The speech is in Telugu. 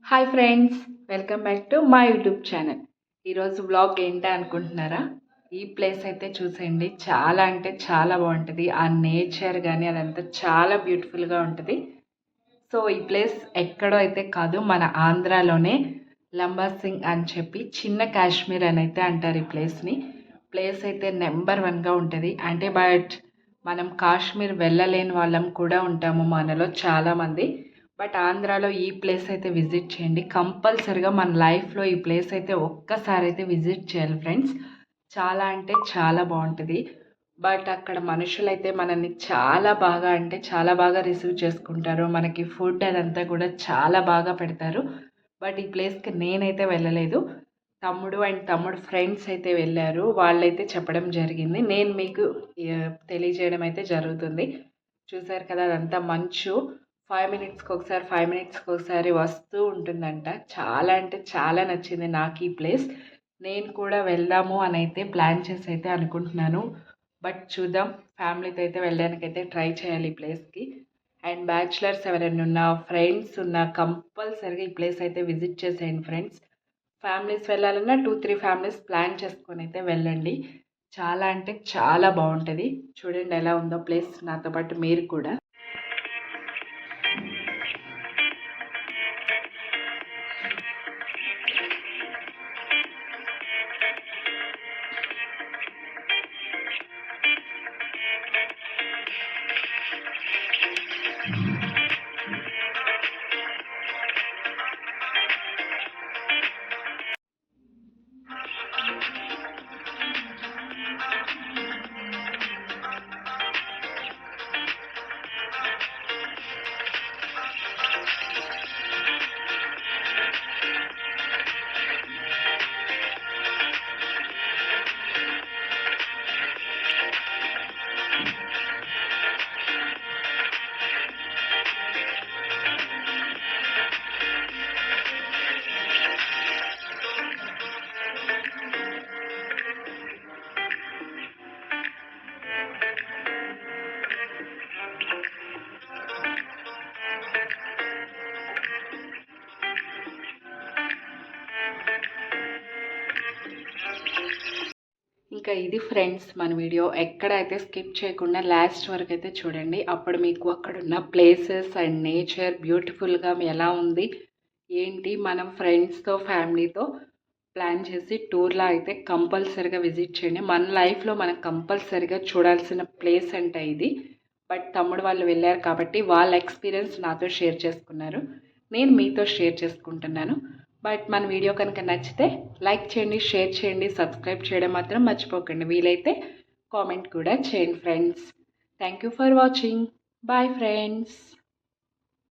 Hi friends, welcome back to my YouTube channel. ఈరోజు వ్లాగ్ ఏంటి అనుకుంటున్నారా? ఈ ప్లేస్ అయితే చూసేయండి, చాలా అంటే చాలా బాగుంటుంది. ఆ నేచర్ కానీ అదంతా చాలా బ్యూటిఫుల్గా ఉంటుంది. సో ఈ ప్లేస్ ఎక్కడో అయితే కాదు, మన ఆంధ్రాలోనే లంబాసింగ్ అని చెప్పి చిన్న కాశ్మీర్ అని అయితే అంటారు ఈ ప్లేస్ని. ప్లేస్ అయితే నెంబర్ 1గా ఉంటుంది. అంటే బట్ మనం కాశ్మీర్ వెళ్ళలేని వాళ్ళం కూడా ఉంటాము మనలో చాలామంది. బట్ ఆంధ్రాలో ఈ ప్లేస్ అయితే విజిట్ చేయండి కంపల్సరిగా. మన లైఫ్లో ఈ ప్లేస్ అయితే ఒక్కసారి అయితే విజిట్ చేయాలి ఫ్రెండ్స్. చాలా అంటే చాలా బాగుంటుంది. బట్ అక్కడ మనుషులు అయితే మనల్ని చాలా బాగా అంటే చాలా బాగా రిసీవ్ చేసుకుంటారు. మనకి ఫుడ్ అదంతా కూడా చాలా బాగా పెడతారు. బట్ ఈ ప్లేస్కి నేనైతే వెళ్ళలేదు. తమ్ముడు ఫ్రెండ్స్ అయితే వెళ్ళారు. వాళ్ళైతే చెప్పడం జరిగింది, నేను మీకు తెలియజేయడం అయితే జరుగుతుంది. చూసారు కదా, అదంతా మంచు 5 మినిట్స్కి ఒకసారి వస్తూ ఉంటుందంట. చాలా అంటే చాలా నచ్చింది నాకు ఈ ప్లేస్. నేను కూడా వెళ్దాము అని అయితే ప్లాన్ చేసి అయితే అనుకుంటున్నాను. బట్ చూద్దాం, ఫ్యామిలీతో అయితే వెళ్ళడానికైతే ట్రై చేయాలి ఈ ప్లేస్కి. అండ్ బ్యాచిలర్స్ ఎవరైనా ఉన్నా, ఫ్రెండ్స్ ఉన్నా కంపల్సరీగా ఈ ప్లేస్ అయితే విజిట్ చేసేయండి ఫ్రెండ్స్. ఫ్యామిలీస్ వెళ్ళాలన్నా 2-3 ఫ్యామిలీస్ ప్లాన్ చేసుకొని అయితే వెళ్ళండి. చాలా అంటే చాలా బాగుంటుంది. చూడండి ఎలా ఉందో ప్లేస్, నాతో పాటు మీరు కూడా. ఇంకా ఇది ఫ్రెండ్స్ మన వీడియో. ఎక్కడైతే స్కిప్ చేయకుండా లాస్ట్ వరకు అయితే చూడండి. అప్పుడు మీకు అక్కడున్న ప్లేసెస్ అండ్ నేచర్ బ్యూటిఫుల్గా ఎలా ఉంది ఏంటి, మనం ఫ్రెండ్స్తో ఫ్యామిలీతో ప్లాన్ చేసి టూర్లో అయితే కంపల్సరీగా విజిట్ చేయండి. మన లైఫ్లో మనం కంపల్సరీగా చూడాల్సిన ప్లేస్ అంటే ఇది. బట్ తమ్ముడు వాళ్ళు వెళ్ళారు కాబట్టి వాళ్ళ ఎక్స్పీరియన్స్ నాతో షేర్ చేసుకున్నారు, నేను మీతో షేర్ చేసుకుంటున్నాను. బట్ మన వీడియో కనుక నచ్చితే లైక్ చేయండి, షేర్ చేయండి, సబ్స్క్రైబ్ చేయడం మాత్రం మర్చిపోకండి. వీలైతే కామెంట్ కూడా చేయండి friends. Thank you for watching. Bye friends.